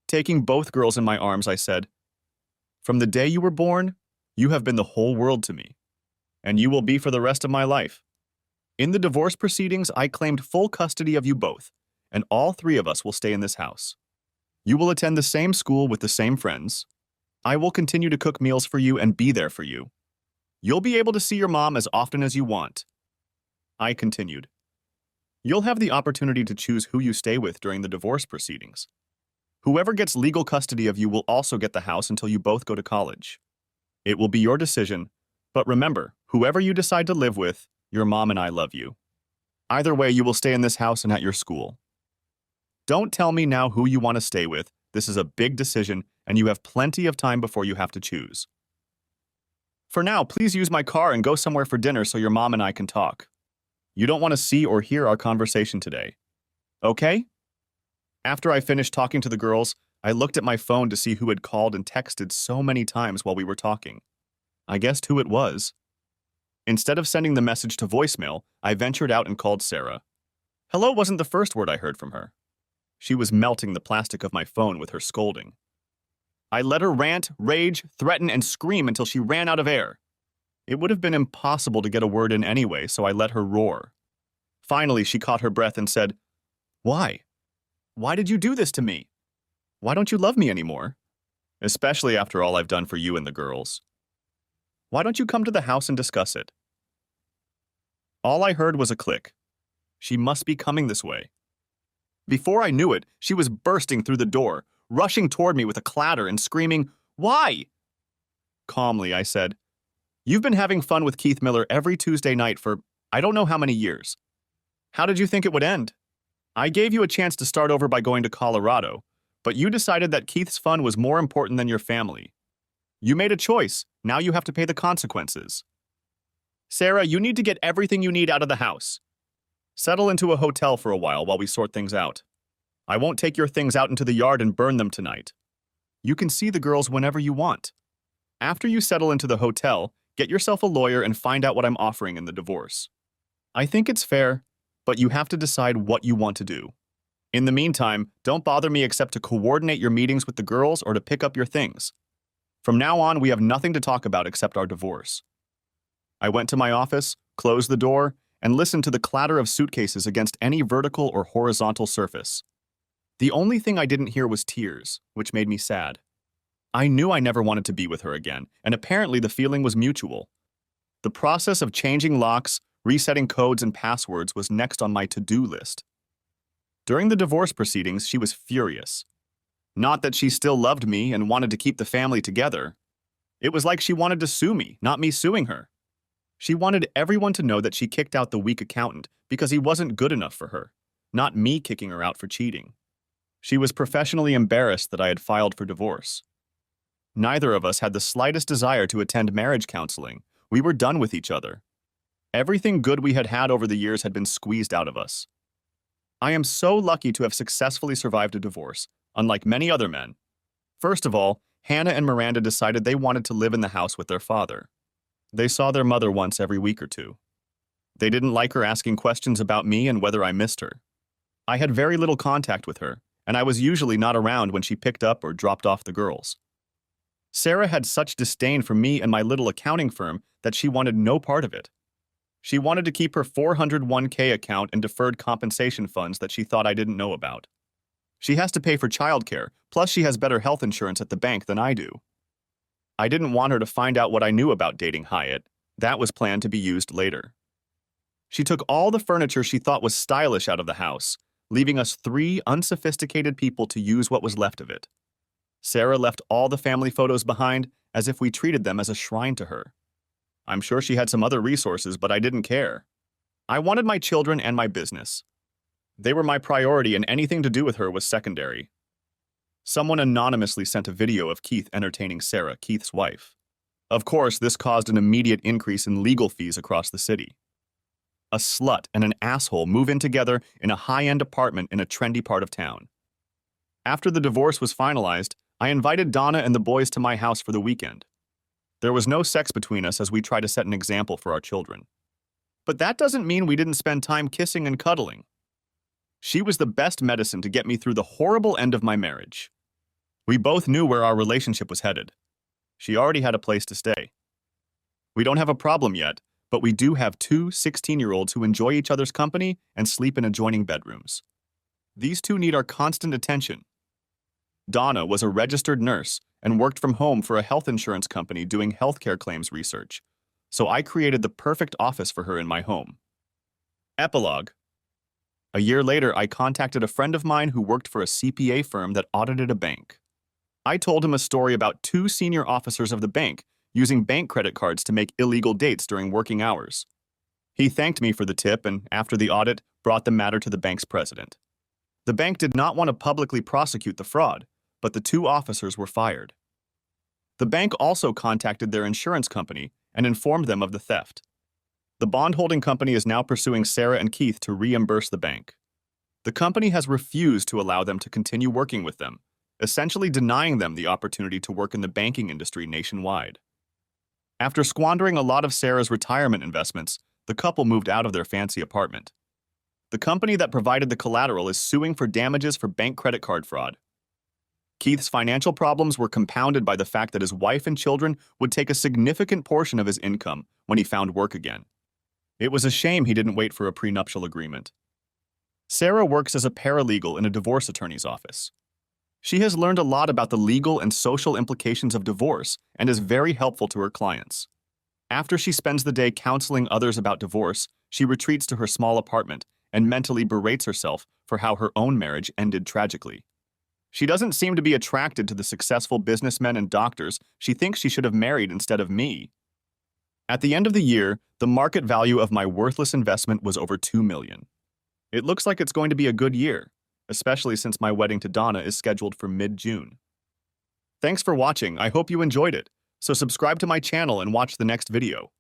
Taking both girls in my arms, I said, "From the day you were born, you have been the whole world to me, and you will be for the rest of my life. In the divorce proceedings, I claimed full custody of you both, and all 3 of us will stay in this house. You will attend the same school with the same friends. I will continue to cook meals for you and be there for you. You'll be able to see your mom as often as you want." I continued, "You'll have the opportunity to choose who you stay with during the divorce proceedings. Whoever gets legal custody of you will also get the house until you both go to college. It will be your decision, but remember, whoever you decide to live with, your mom and I love you. Either way, you will stay in this house and at your school. Don't tell me now who you want to stay with. This is a big decision, and you have plenty of time before you have to choose. For now, please use my car and go somewhere for dinner so your mom and I can talk. You don't want to see or hear our conversation today. Okay?" After I finished talking to the girls, I looked at my phone to see who had called and texted so many times while we were talking. I guessed who it was. Instead of sending the message to voicemail, I ventured out and called Sarah. Hello wasn't the first word I heard from her. She was melting the plastic of my phone with her scolding. I let her rant, rage, threaten, and scream until she ran out of air. It would have been impossible to get a word in anyway, so I let her roar. Finally, she caught her breath and said, "Why? Why did you do this to me? Why don't you love me anymore? Especially after all I've done for you and the girls. Why don't you come to the house and discuss it?" All I heard was a click. She must be coming this way. Before I knew it, she was bursting through the door, rushing toward me with a clatter and screaming, "Why?" Calmly, I said, "You've been having fun with Keith Miller every Tuesday night for I don't know how many years. How did you think it would end? I gave you a chance to start over by going to Colorado, but you decided that Keith's fun was more important than your family. You made a choice. Now you have to pay the consequences. Sarah, you need to get everything you need out of the house. Settle into a hotel for a while we sort things out. I won't take your things out into the yard and burn them tonight. You can see the girls whenever you want. After you settle into the hotel, get yourself a lawyer and find out what I'm offering in the divorce. I think it's fair, but you have to decide what you want to do. In the meantime, don't bother me except to coordinate your meetings with the girls or to pick up your things. From now on, we have nothing to talk about except our divorce." I went to my office, closed the door, and listened to the clatter of suitcases against any vertical or horizontal surface. The only thing I didn't hear was tears, which made me sad. I knew I never wanted to be with her again, and apparently the feeling was mutual. The process of changing locks, resetting codes and passwords was next on my to-do list. During the divorce proceedings, she was furious. Not that she still loved me and wanted to keep the family together. It was like she wanted to sue me, not me suing her. She wanted everyone to know that she kicked out the weak accountant because he wasn't good enough for her, not me kicking her out for cheating. She was professionally embarrassed that I had filed for divorce. Neither of us had the slightest desire to attend marriage counseling. We were done with each other. Everything good we had had over the years had been squeezed out of us. I am so lucky to have successfully survived a divorce, unlike many other men. First of all, Hannah and Miranda decided they wanted to live in the house with their father. They saw their mother once every week or two. They didn't like her asking questions about me and whether I missed her. I had very little contact with her, and I was usually not around when she picked up or dropped off the girls. Sarah had such disdain for me and my little accounting firm that she wanted no part of it. She wanted to keep her 401k account and deferred compensation funds that she thought I didn't know about. She has to pay for childcare, plus she has better health insurance at the bank than I do. I didn't want her to find out what I knew about dating Hyatt. That was planned to be used later. She took all the furniture she thought was stylish out of the house, leaving us 3 unsophisticated people to use what was left of it. Sarah left all the family photos behind as if we treated them as a shrine to her. I'm sure she had some other resources, but I didn't care. I wanted my children and my business. They were my priority, and anything to do with her was secondary. Someone anonymously sent a video of Keith entertaining Sarah, Keith's wife. Of course, this caused an immediate increase in legal fees across the city. A slut and an asshole move in together in a high-end apartment in a trendy part of town. After the divorce was finalized, I invited Donna and the boys to my house for the weekend. There was no sex between us as we try to set an example for our children. But that doesn't mean we didn't spend time kissing and cuddling. She was the best medicine to get me through the horrible end of my marriage. We both knew where our relationship was headed. She already had a place to stay. We don't have a problem yet, but we do have two 16-year-olds who enjoy each other's company and sleep in adjoining bedrooms. These two need our constant attention. Donna was a registered nurse and worked from home for a health insurance company doing healthcare claims research, so I created the perfect office for her in my home. Epilogue. A year later, I contacted a friend of mine who worked for a CPA firm that audited a bank. I told him a story about two senior officers of the bank using bank credit cards to make illegal dates during working hours. He thanked me for the tip and, after the audit, brought the matter to the bank's president. The bank did not want to publicly prosecute the fraud, but the two officers were fired. The bank also contacted their insurance company and informed them of the theft. The bond-holding company is now pursuing Sarah and Keith to reimburse the bank. The company has refused to allow them to continue working with them, essentially denying them the opportunity to work in the banking industry nationwide. After squandering a lot of Sarah's retirement investments, the couple moved out of their fancy apartment. The company that provided the collateral is suing for damages for bank credit card fraud. Keith's financial problems were compounded by the fact that his wife and children would take a significant portion of his income when he found work again. It was a shame he didn't wait for a prenuptial agreement. Sarah works as a paralegal in a divorce attorney's office. She has learned a lot about the legal and social implications of divorce and is very helpful to her clients. After she spends the day counseling others about divorce, she retreats to her small apartment and mentally berates herself for how her own marriage ended tragically. She doesn't seem to be attracted to the successful businessmen and doctors she thinks she should have married instead of me. At the end of the year, the market value of my worthless investment was over $2 million. It looks like it's going to be a good year, especially since my wedding to Donna is scheduled for mid-June. Thanks for watching. I hope you enjoyed it. So subscribe to my channel and watch the next video.